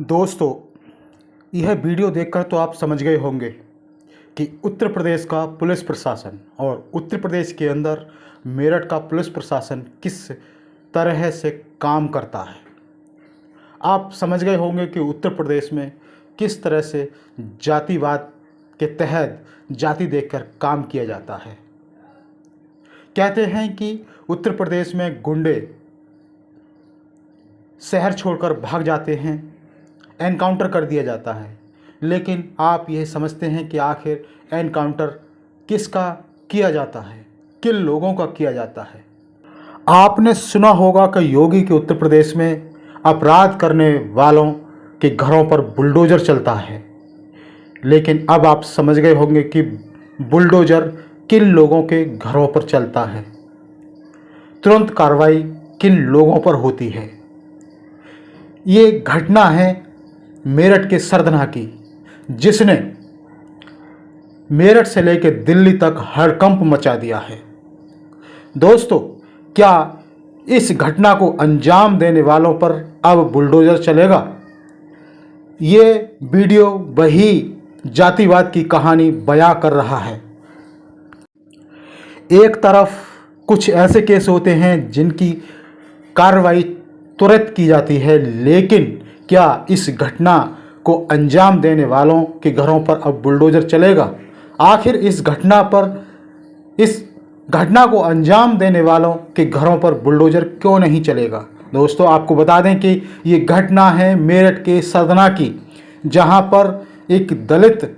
दोस्तों, यह वीडियो देखकर तो आप समझ गए होंगे कि उत्तर प्रदेश का पुलिस प्रशासन और उत्तर प्रदेश के अंदर मेरठ का पुलिस प्रशासन किस तरह से काम करता है। आप समझ गए होंगे कि उत्तर प्रदेश में किस तरह से जातिवाद के तहत जाति देखकर काम किया जाता है। कहते हैं कि उत्तर प्रदेश में गुंडे शहर छोड़कर भाग जाते हैं, एनकाउंटर कर दिया जाता है, लेकिन आप यह समझते हैं कि आखिर एनकाउंटर किसका किया जाता है, किन लोगों का किया जाता है। आपने सुना होगा कि योगी के उत्तर प्रदेश में अपराध करने वालों के घरों पर बुलडोज़र चलता है, लेकिन अब आप समझ गए होंगे कि बुलडोज़र किन लोगों के घरों पर चलता है, तुरंत कार्रवाई किन लोगों पर होती है। ये घटना है मेरठ के सरधना की, जिसने मेरठ से लेकर दिल्ली तक हड़कंप मचा दिया है। दोस्तों, क्या इस घटना को अंजाम देने वालों पर अब बुलडोज़र चलेगा? ये वीडियो वही जातिवाद की कहानी बयां कर रहा है। एक तरफ कुछ ऐसे केस होते हैं जिनकी कार्रवाई तुरंत की जाती है, लेकिन क्या इस घटना को अंजाम देने वालों के घरों पर अब बुलडोज़र चलेगा? आखिर इस घटना को अंजाम देने वालों के घरों पर बुलडोज़र क्यों नहीं चलेगा? दोस्तों, आपको बता दें कि ये घटना है मेरठ के सरधना की, जहां पर एक दलित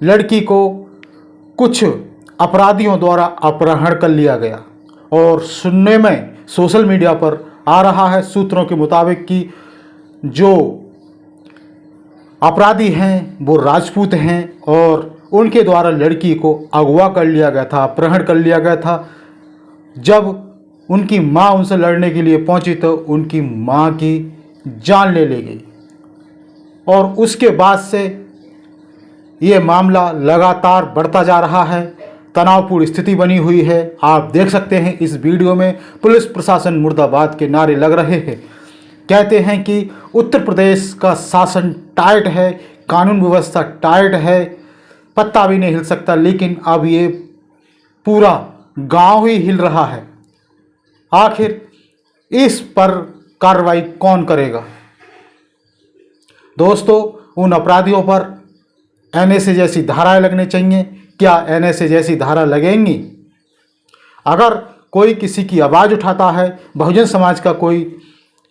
लड़की को कुछ अपराधियों द्वारा अपहरण कर लिया गया। और सुनने में सोशल मीडिया पर आ रहा है सूत्रों के मुताबिक कि जो अपराधी हैं वो राजपूत हैं और उनके द्वारा लड़की को अगवा कर लिया गया था, अपहरण कर लिया गया था। जब उनकी मां उनसे लड़ने के लिए पहुंची तो उनकी मां की जान ले ली गई और उसके बाद से ये मामला लगातार बढ़ता जा रहा है। तनावपूर्ण स्थिति बनी हुई है। आप देख सकते हैं इस वीडियो में पुलिस प्रशासन मुर्दाबाद के नारे लग रहे हैं। कहते हैं कि उत्तर प्रदेश का शासन टाइट है, कानून व्यवस्था टाइट है, पत्ता भी नहीं हिल सकता, लेकिन अब ये पूरा गांव ही हिल रहा है। आखिर इस पर कार्रवाई कौन करेगा? दोस्तों, उन अपराधियों पर एनएसए जैसी धाराएं लगनी चाहिए। क्या एनएसए जैसी धारा लगेंगी? अगर कोई किसी की आवाज़ उठाता है, बहुजन समाज का कोई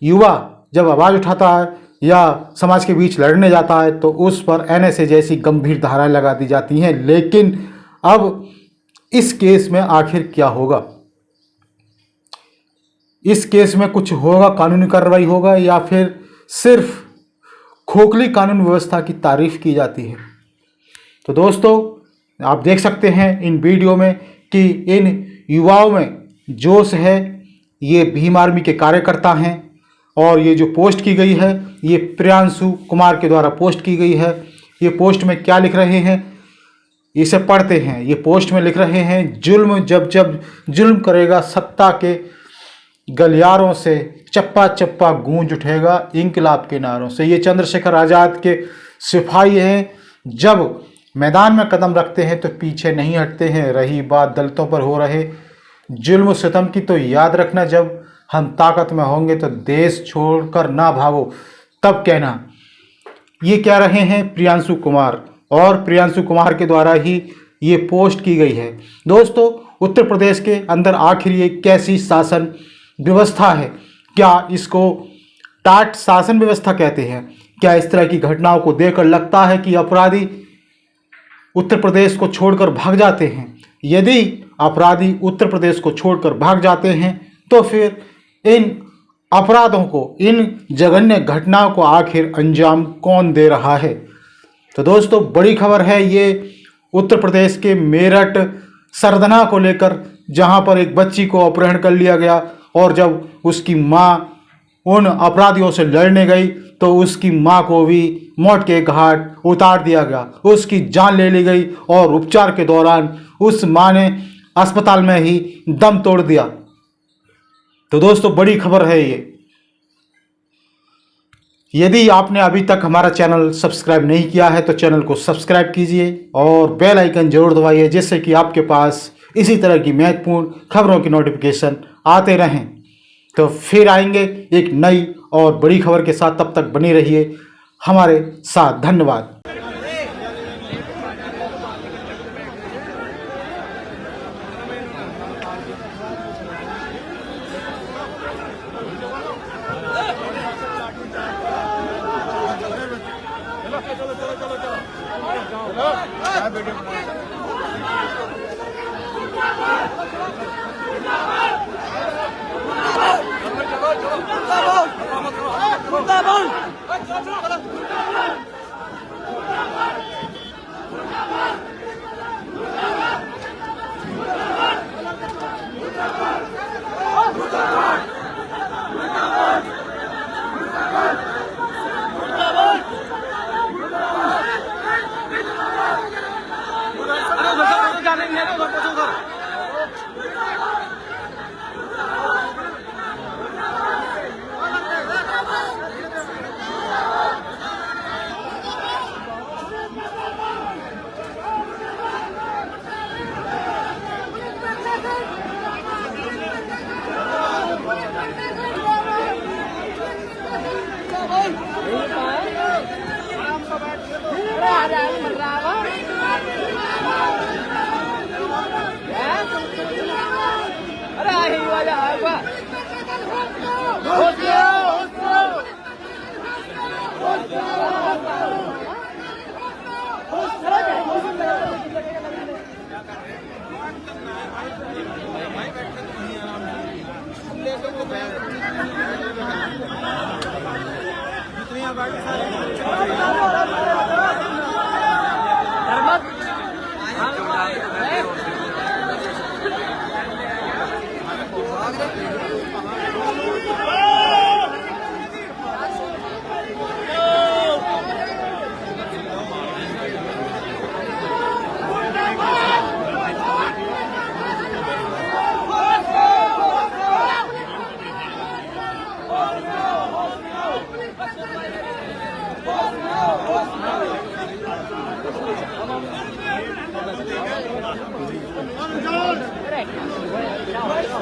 युवा जब आवाज़ उठाता है या समाज के बीच लड़ने जाता है तो उस पर एनएसए जैसी गंभीर धाराएं लगा दी जाती हैं। लेकिन अब इस केस में आखिर क्या होगा? इस केस में कुछ होगा, कानूनी कार्रवाई होगा, या फिर सिर्फ खोखली कानून व्यवस्था की तारीफ की जाती है? तो दोस्तों, आप देख सकते हैं इन वीडियो में कि इन युवाओं में जोश है। ये भीम आर्मी के कार्यकर्ता हैं और ये जो पोस्ट की गई है ये प्रियांशु कुमार के द्वारा पोस्ट की गई है। ये पोस्ट में क्या लिख रहे हैं इसे पढ़ते हैं। ये पोस्ट में लिख रहे हैं, जुल्म जब जब जुल्म करेगा सत्ता के गलियारों से चप्पा चप्पा गूंज उठेगा इंकलाब के नारों से। ये चंद्रशेखर आज़ाद के सिपाही हैं। जब मैदान में कदम रखते हैं तो पीछे नहीं हटते हैं। रही बात दलितों पर हो रहे जुल्म सितम की, तो याद रखना, जब हम ताकत में होंगे तो देश छोड़कर ना भागो तब कहना। ये कह रहे हैं प्रियांशु कुमार, और प्रियांशु कुमार के द्वारा ही ये पोस्ट की गई है। दोस्तों, उत्तर प्रदेश के अंदर आखिर ये कैसी शासन व्यवस्था है? क्या इसको टाट शासन व्यवस्था कहते हैं? क्या इस तरह की घटनाओं को देखकर लगता है कि अपराधी उत्तर प्रदेश को छोड़कर भाग जाते हैं? यदि अपराधी उत्तर प्रदेश को छोड़कर भाग जाते हैं तो फिर इन अपराधों को, इन जघन्य घटनाओं को आखिर अंजाम कौन दे रहा है? तो दोस्तों, बड़ी खबर है ये उत्तर प्रदेश के मेरठ सरधना को लेकर, जहां पर एक बच्ची को अपहरण कर लिया गया और जब उसकी मां उन अपराधियों से लड़ने गई तो उसकी मां को भी मौत के घाट उतार दिया गया, उसकी जान ले ली गई और उपचार के दौरान उस मां ने अस्पताल में ही दम तोड़ दिया। तो दोस्तों, बड़ी खबर है यदि आपने अभी तक हमारा चैनल सब्सक्राइब नहीं किया है तो चैनल को सब्सक्राइब कीजिए और बेल आइकन जरूर दबाइए, जिससे कि आपके पास इसी तरह की महत्वपूर्ण खबरों की नोटिफिकेशन आते रहें। तो फिर आएंगे एक नई और बड़ी खबर के साथ, तब तक बने रहिए हमारे साथ। धन्यवाद।